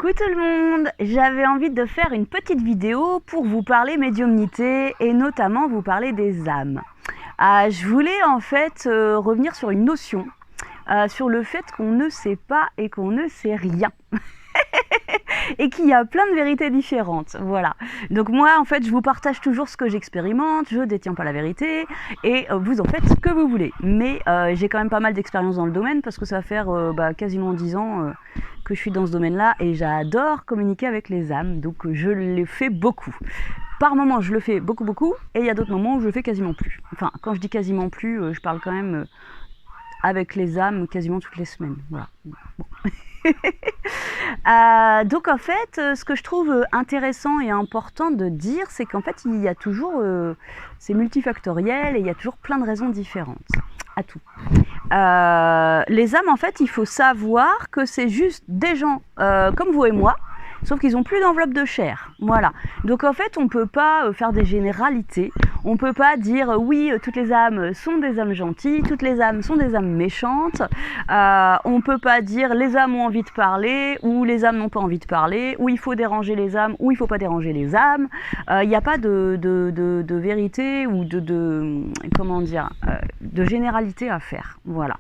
Coucou tout le monde, j'avais envie de faire une petite vidéo pour vous parler médiumnité et notamment vous parler des âmes. Je voulais en fait revenir sur une notion, sur le fait qu'on ne sait pas et qu'on ne sait rien. Et qu'il y a plein de vérités différentes, voilà. Donc moi, en fait, je vous partage toujours ce que j'expérimente, je détiens pas la vérité, et vous en faites ce que vous voulez. Mais j'ai quand même pas mal d'expérience dans le domaine, parce que ça va faire quasiment 10 ans que je suis dans ce domaine-là, et j'adore communiquer avec les âmes, donc je le fais beaucoup. Par moments, je le fais beaucoup, et il y a d'autres moments où je le fais quasiment plus. Enfin, quand je dis quasiment plus, je parle quand même avec les âmes quasiment toutes les semaines, voilà. Bon. Donc en fait, ce que je trouve intéressant et important de dire, c'est qu'en fait, il y a toujours, c'est multifactoriel et il y a toujours plein de raisons différentes à tout. Les âmes, en fait, il faut savoir que c'est juste des gens comme vous et moi, sauf qu'ils n'ont plus d'enveloppe de chair. Voilà. Donc en fait, on ne peut pas faire des généralités. On ne peut pas dire oui, toutes les âmes sont des âmes gentilles, toutes les âmes sont des âmes méchantes. On ne peut pas dire les âmes ont envie de parler ou les âmes n'ont pas envie de parler, ou il faut déranger les âmes ou il ne faut pas déranger les âmes. Il n'y a pas de vérité ou comment dire, de généralité à faire. Voilà.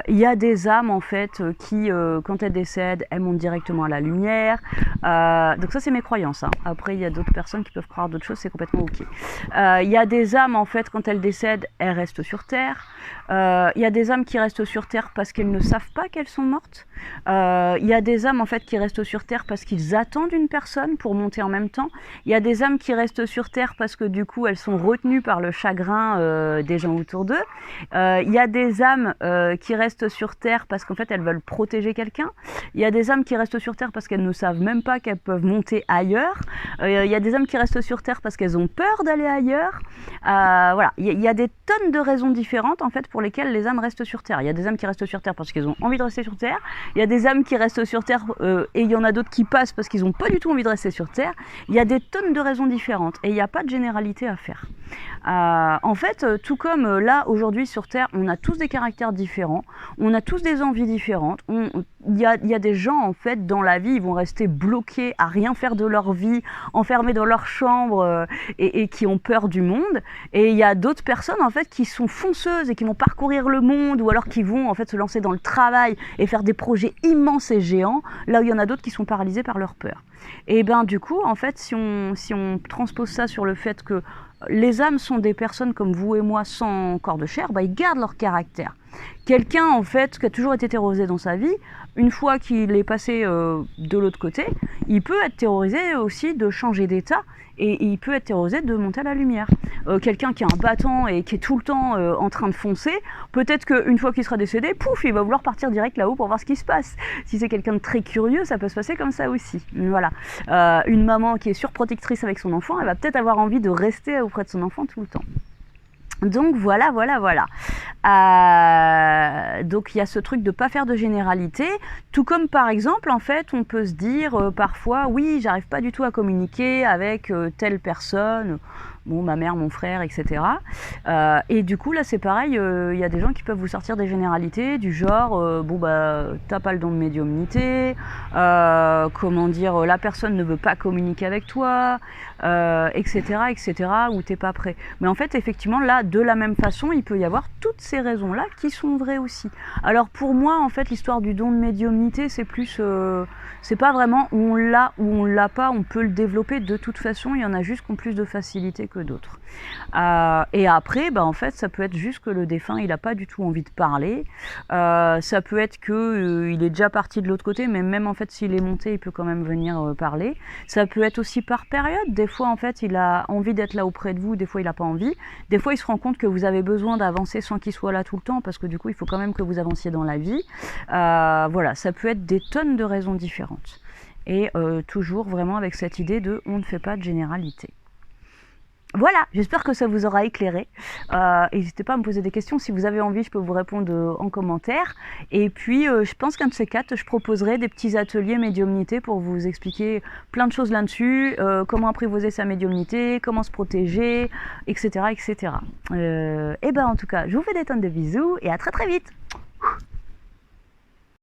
Il y a des âmes en fait qui, quand elles décèdent, elles montent directement à la lumière. Donc ça c'est mes croyances, hein. Après il y a d'autres personnes qui peuvent croire d'autres choses, c'est complètement ok. Il y a des âmes en fait quand elles décèdent, elles restent sur terre. Il y a des âmes qui restent sur terre parce qu'elles ne savent pas qu'elles sont mortes. Il y a des âmes en fait qui restent sur terre parce qu'ils attendent une personne pour monter en même temps. Il y a des âmes qui restent sur terre parce que du coup elles sont retenues par le chagrin des gens autour d'eux. Il y a des âmes qui restent sur terre parce qu'en fait elles veulent protéger quelqu'un. Il y a des âmes qui restent sur terre parce qu'elles ne savent même pas qu'elles peuvent monter ailleurs. Il y a des âmes qui restent sur terre parce qu'elles ont peur d'aller ailleurs. Voilà, il y a des tonnes de raisons différentes en fait pour lesquelles les âmes restent sur terre. Il y a des âmes qui restent sur terre parce qu'elles ont envie de rester sur terre. Il y a des âmes qui restent sur terre et il y en a d'autres qui passent parce qu'ils n'ont pas du tout envie de rester sur terre. Il y a des tonnes de raisons différentes et il n'y a pas de généralité à faire. En fait, tout comme là aujourd'hui sur terre, on a tous des caractères différents, on a tous des envies différentes. Il y a des gens en fait dans la vie, ils vont rester bloqués à rien faire de leur vie, enfermés dans leur chambre et qui ont peur du monde. Et il y a d'autres personnes en fait qui sont fonceuses et qui vont parcourir le monde ou alors qui vont en fait se lancer dans le travail et faire des projets immenses et géants. Là où il y en a d'autres qui sont paralysés par leur peur. Et ben du coup en fait si on transpose ça sur le fait que les âmes sont des personnes comme vous et moi sans corps de chair, ils gardent leur caractère. Quelqu'un en fait qui a toujours été terrorisé dans sa vie, une fois qu'il est passé de l'autre côté, il peut être terrorisé aussi de changer d'état et il peut être terrorisé de monter à la lumière. Quelqu'un qui a un bâton et qui est tout le temps en train de foncer, peut-être qu'une fois qu'il sera décédé, pouf, il va vouloir partir direct là-haut pour voir ce qui se passe. Si c'est quelqu'un de très curieux, ça peut se passer comme ça aussi. Voilà. Une maman qui est surprotectrice avec son enfant, elle va peut-être avoir envie de rester auprès de son enfant tout le temps. Donc voilà. Donc il y a ce truc de pas faire de généralité, tout comme par exemple en fait on peut se dire parfois oui j'arrive pas du tout à communiquer avec telle personne, bon ma mère, mon frère, etc. Et du coup là c'est pareil, il y a des gens qui peuvent vous sortir des généralités du genre t'as pas le don de médiumnité, comment dire, la personne ne veut pas communiquer avec toi, etc. ou t'es pas prêt. Mais en fait effectivement là de la même façon il peut y avoir toutes ces raisons là qui sont vraies aussi. Alors pour moi en fait l'histoire du don de médiumnité c'est plus c'est pas vraiment où on l'a ou on l'a pas, on peut le développer de toute façon, il y en a juste qui ont plus de facilité que d'autres. Et après en fait ça peut être juste que le défunt il a pas du tout envie de parler, ça peut être que il est déjà parti de l'autre côté, mais même en fait s'il est monté il peut quand même venir parler. Ça peut être aussi par période, des fois en fait il a envie d'être là auprès de vous, des fois il a pas envie, des fois il se rend compte que vous avez besoin d'avancer sans qu'il soit là tout le temps parce que du coup il faut quand même que vous avanciez dans la vie. Voilà, ça peut être des tonnes de raisons différentes et toujours vraiment avec cette idée de on ne fait pas de généralité. Voilà, j'espère que ça vous aura éclairé. N'hésitez pas à me poser des questions. Si vous avez envie, je peux vous répondre en commentaire. Et puis, je pense qu'un de ces quatre, je proposerai des petits ateliers médiumnité pour vous expliquer plein de choses là-dessus. Comment apprivoiser sa médiumnité, comment se protéger, etc. etc. Et en tout cas, je vous fais des tonnes de bisous et à très très vite.